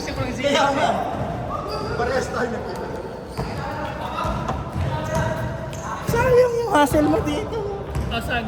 kasi parang zero. Kaya nga. Parehas tayo nagkita. Sayang yung hassle mo dito. Asan?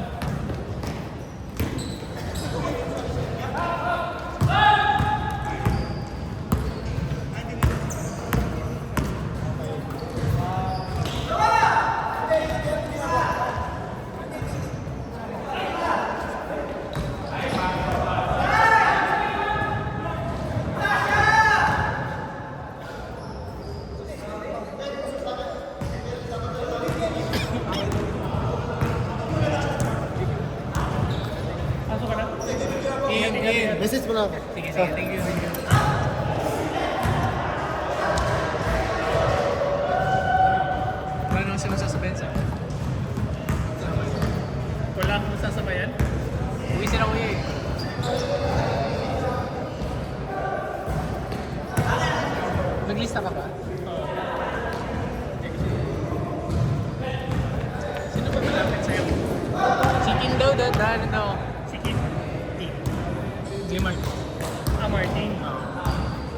Pasok ka na? Ingat. Message mo lang. Sige, sige. Thank you. Wala naman siya masasabayan sa wala akong masasabayan? Uwi sila kuya eh. Naglista ka ba? Oo. Sino ba malapit sa'yo? Chicken daw, dahil daw. Chicken? Di Martin. Martin? Oo.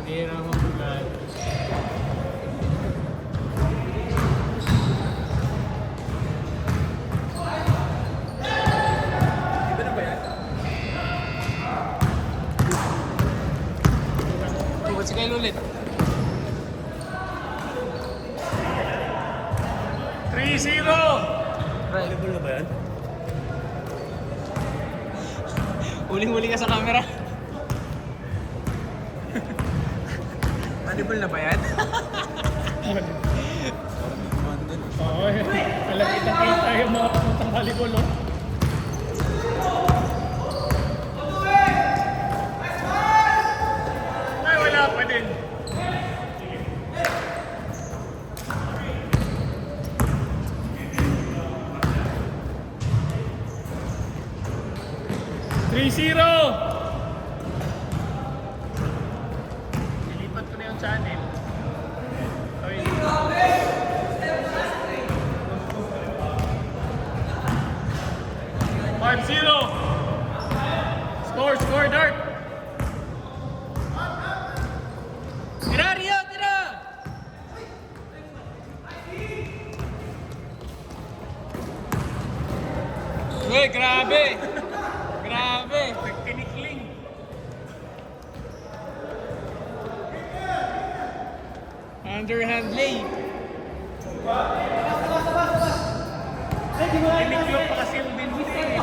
Hindi naman bulan. Iba na ba yan? Tungkol si Kyle ulit. 3-0! Volleyball na ba yan? Huling-huli ka sa camera. Volleyball na ba yan? Oo, alam kita tayo mga puntang volleyball, oh. Ay, wala pa din. Ilipat ko na yung channel. Okay. 5-0. Score, Dart. Tira, Rio, tira. Uy, grabe. Grabe. Nagtinikling. Underhand lay. Tiniklo pa kasi yung Benfica eh.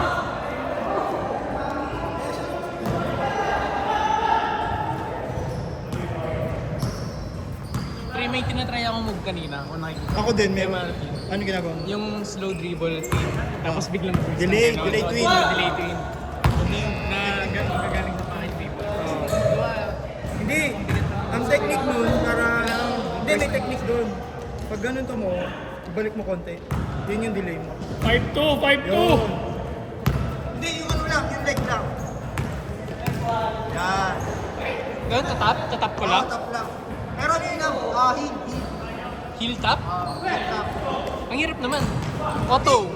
May tinatry akong move kanina. Ako din, may ano ginagawa mo? Yung slow dribble twin. Tapos biglang Delay twin. Delay twin. Na gagaling sa pocket dribble. Hindi. Ang technique nun, para... Hindi, may technique doon. Pag ganun to mo, ibalik mo konti. Yun yung delay mo. 5-2, 5-2! Yun. Hindi, yung ano lang, yung leg lang. Yan. Doon, tatap ko lang. Tap lang. Pero ano yun heel. Heel tap? Heel tap. Ang hirap naman. Auto.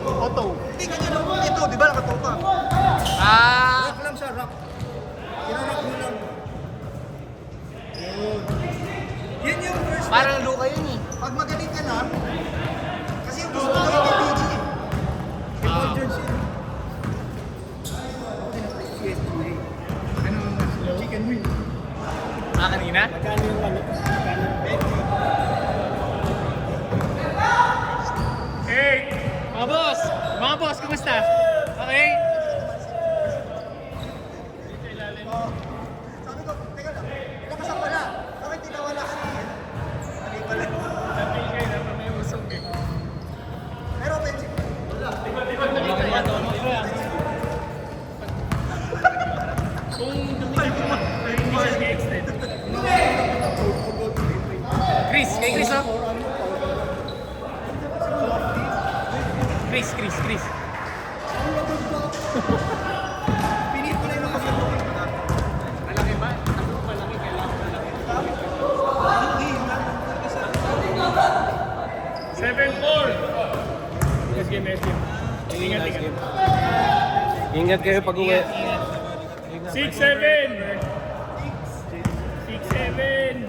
Hindi ka ganun. Ito, di ba nakatoka? Ah! Rock lang siya, rock. Kinarock mo lang. Yun. Yun yung first step. Parang luka yun eh. Pag magaling ka na, kasi yung gusto ko yung PG eh. Paul George yun. Ano mas slow? Chicken wing. Kanina? Magkano yung ano? Hey! Mga boss, kumusta? Okay? Sabi ko, teka lang, lakas ang pala. Bakit tinawala ka niya? Mali pala. Natil kayo na may usog eh. Pero offensive. Kung dumigil mo, may extend. Chris, kay Chris oh. Chris. Pinit ko na yung mga kapatid. Malaki ba? Ako malaki, kailangan malaki. 7-4! Let's game, let's game. Ingat. Ingat kayo pag uwi. 6-7! 6-7!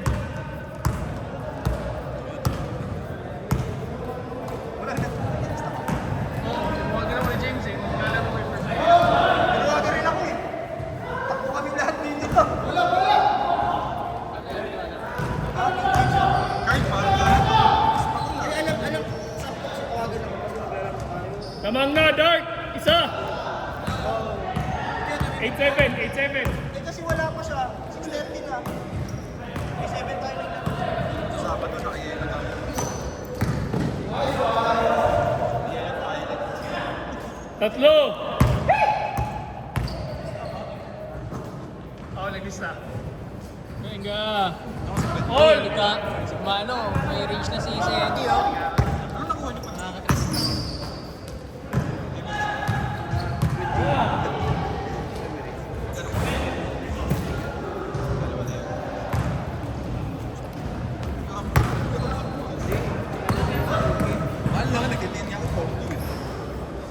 Lamang na, Dark! Isa! 8-7, 8-7. Eh kasi wala pa siya. 6:30 na. May 7 tayo lang. Sabado na kaya na tayo. Tatlo! Oh, nag-isa. Venga! All! Ano, may range na si Eddie, oh. Ano nakuha niyo pa? Mahal lang, nag-linya ako phone to eh.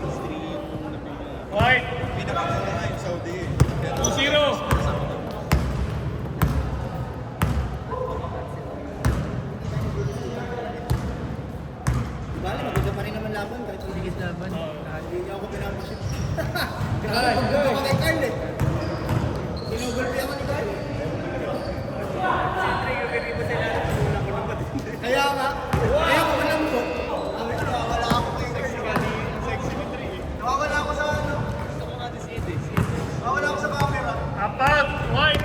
6-3 yung nabili. White! Pinakamura nga yung Saudi eh. 2-0! Bale, maganda pa rin naman laban kahit ang bilis laban. Hindi niya ako pinapasit. Grabe, Ay, pagbuto ko kay Kyle eh. Sinugulpi ako ni Kyle. Kaya nga, kaya ko alam ko. Sabi ko, nawawala ako kay nawawala ako sa ano. Nawawala ako sa camera. Apat! White!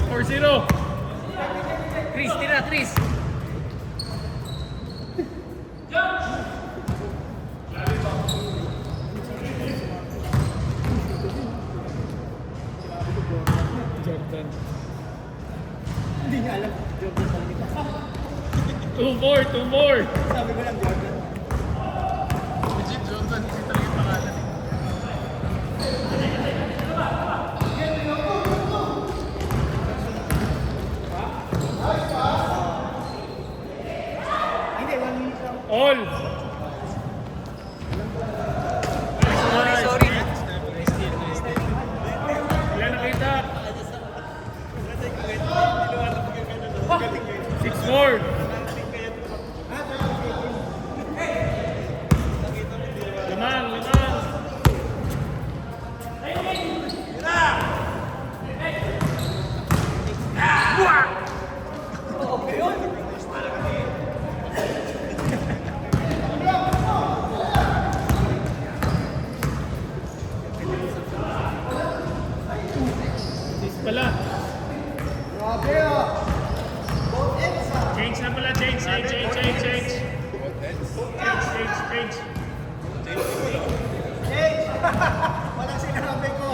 4-0! Chris, tira, Chris. Jordan. Hindi niya alam. Jordan sa likod. 2-4, 2-4! Sabi ko lang Jordan. Legit, Jordan. Hindi talaga yung pangalan. Hindi, 1 minute lang. All! Sorry, sorry. Ilan nakita? 6-4! Lamang, lamang! Sis pala. Grabe ah. Both ends ah. Change na pala, change. Change. Hey! Walang sinabi ko.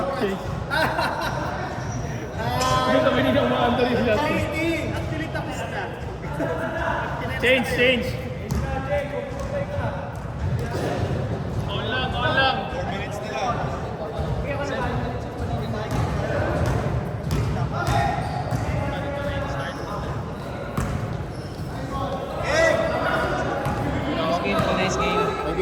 Hindi kami hindi na umaandar yung lahat. Anxiety! Actually, tapos na. Change. On lang. 4 minutes na lang. Nice game. Ako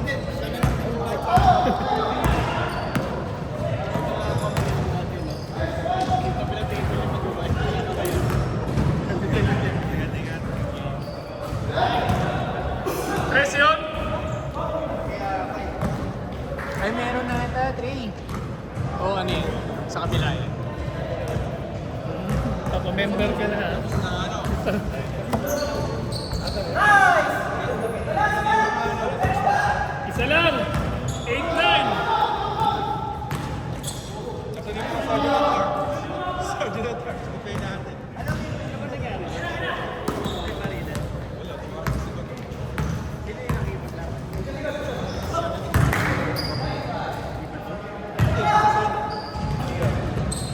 din. Sana lang. Presyon! Ay, meron na ata, Trey. Oo, ano yun? Sa kabila yun. Member ka na ha? Isa lang! 8-9! Saudi na tayo. Okay natin.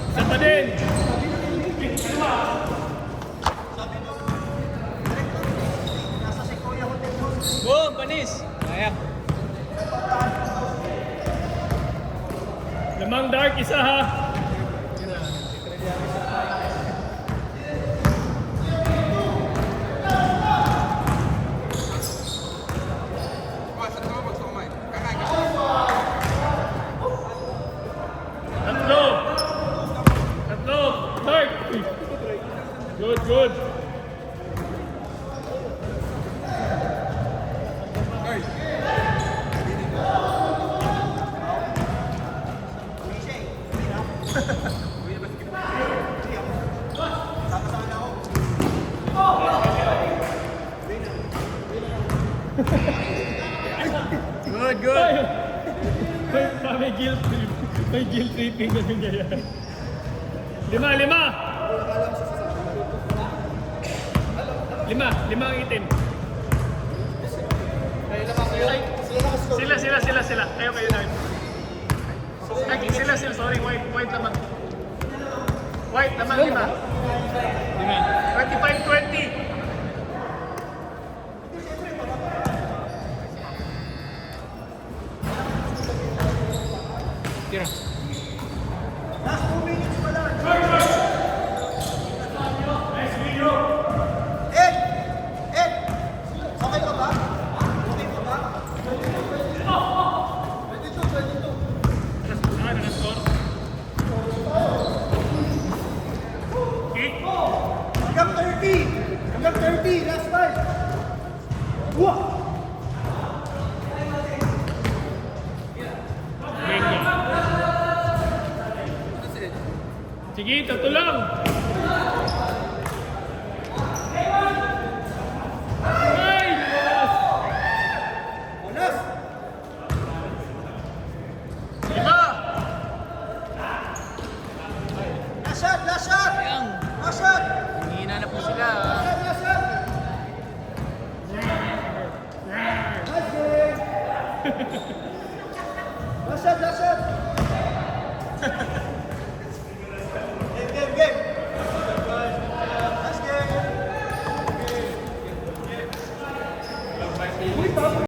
Isa pa din! Boom, panis. Ayak. Lamang Dark, isa ha! Tatlo! Dark! Good. May guilt tripping na nangyayari. 5, 5! 5 ang itim. Sila. Kayo na. Ay, sila. Sorry, white naman. White naman, 5. 25-20. Tira. Last 2 minutes pa lang. Ed! Okay pa ba? Naka-score. Kick. Hanggang 30, last time. Wah! Sige, tatlo lang. Ay! Bonus! 5! Last shot! Sayang. Last shot! Hihina na po sila. Last shot! Nice game! Last shot! Game! Last game!